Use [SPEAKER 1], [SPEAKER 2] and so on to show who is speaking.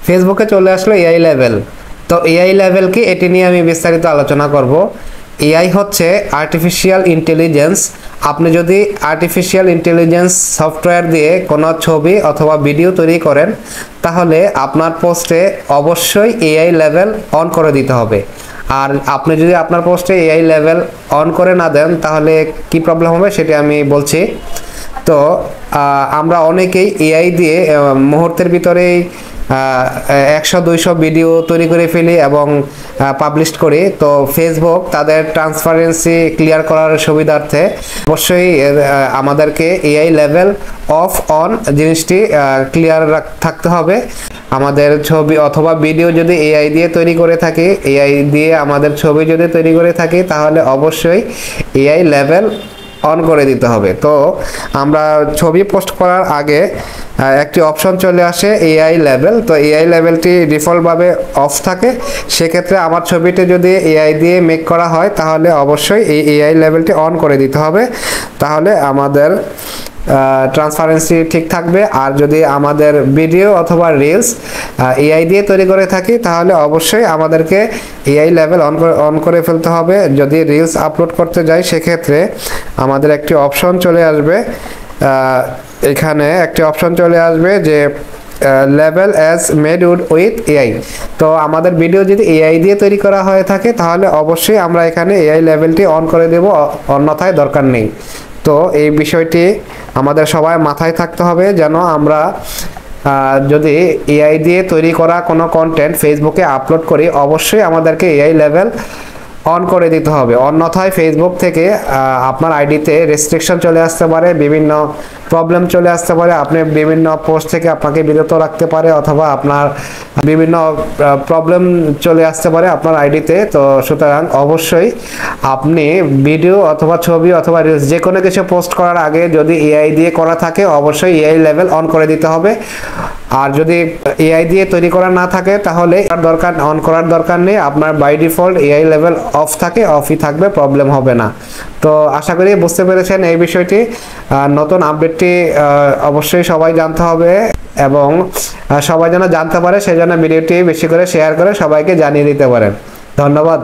[SPEAKER 1] ফেসবুকে চলে আসলো এআই লেভেল। তো এআই লেভেল কি, এটি নিয়ে আমি বিস্তারিত আলোচনা করব। এআই হচ্ছে আর্টিফিশিয়াল ইন্টেলিজেন্স। আপনি যদি আর্টিফিশিয়াল ইন্টেলিজেন্স সফটওয়্যার দিয়ে কোনো ছবি অথবা ভিডিও তৈরি করেন, তাহলে আপনার পোস্টে অবশ্যই এআই লেভেল অন করে দিতে হবে। আর আপনি যদি আপনার পোস্টে এআই লেভেল অন করে না দেন, তাহলে কি প্রবলেম হবে সেটি আমি বলছি। তো আমরা অনেকেই এআই দিয়ে মুহূর্তের ভিতরেই 100-200 ভিডিও তৈরি করে ফেলি এবং পাবলিশ করি। তো ফেসবুক তাদের ট্রান্সপারেন্সি ক্লিয়ার করার সুবিধার্থে অবশ্যই আমাদেরকে এআই লেভেল অফ অন জিনিসটি ক্লিয়ার থাকতে হবে। আমাদের ছবি অথবা ভিডিও যদি এআই দিয়ে তৈরি করে থাকি, এআই দিয়ে আমাদের ছবি যদি তৈরি করে থাকি, তাহলে অবশ্যই এআই লেভেল অন করে দিতে হবে। তো আমরা ছবি পোস্ট করার আগে একটি অপশন চলে আসে এআই লেভেল। তো এআই লেভেলটি ডিফল্টভাবে অফ থাকে। সেক্ষেত্রে আমার ছবিটি যদি এআই দিয়ে মেক করা হয়, তাহলে অবশ্যই এই এআই লেভেলটি অন করে দিতে হবে। তাহলে আমাদের ট্রান্সপারেন্সি ঠিক থাকবে। আর যদি আমাদের ভিডিও অথবা রিলস এআই দিয়ে তৈরি করে থাকি, তাহলে অবশ্যই আমাদেরকে এআই লেভেল অন করে ফেলতে হবে। যদি রিলস আপলোড করতে যাই, সেক্ষেত্রে আমাদের একটি অপশন চলে আসবে, এখানে একটি অপশন চলে আসবে যে level as made with AI. তো আমাদের ভিডিও যদি এআই দিয়ে তৈরি করা হয়ে থাকে, তাহলে অবশ্যই আমরা এখানে এআই লেভেলটি অন করে দেব, অন্যথায় দরকার নেই। তো এই বিষয়টি আমাদের সবাই মাথায় থাকতে হবে, যেন আমরা যদি এআই দিয়ে তৈরি করা কোনো কন্টেন্ট ফেসবুকে আপলোড করি, অবশ্যই আমাদেরকে এআই লেভেল অন করে দিতে হবে। অন্যথায় ফেসবুক থেকে আপনার আইডিতে রেস্ট্রিকশন চলে আসতে পারে, বিভিন্ন প্রবলেম চলে আসতে পারে, আপনি বিভিন্ন পোস্ট থেকে আপনাকে বিরত রাখতে পারে, অথবা আপনার বিভিন্ন প্রবলেম চলে আসতে পারে আপনার আইডিতে। তো সুতরাং অবশ্যই আপনি ভিডিও অথবা ছবি অথবা রিলস যে কোনো কিছু পোস্ট করার আগে যদি এআই দিয়ে করা থাকে, অবশ্যই এআই লেভেল অন করে দিতে হবে। আর যদি এআই দিয়ে তৈরি করা না থাকে, তাহলে অন করার দরকার নেই। আপনার by default AI level off থাকে, অফই থাকবে, প্রবলেম হবে না। তো আশা করি বুঝতে পেরেছেন এই বিষয়টি। নতুন আপডেটটি অবশ্যই সবাই জানতে হবে এবং সবাই যেন জানতে পারে, সেই জন্য ভিডিওটি বেশি করে শেয়ার করে সবাইকে জানিয়ে দিতে পারেন। ধন্যবাদ।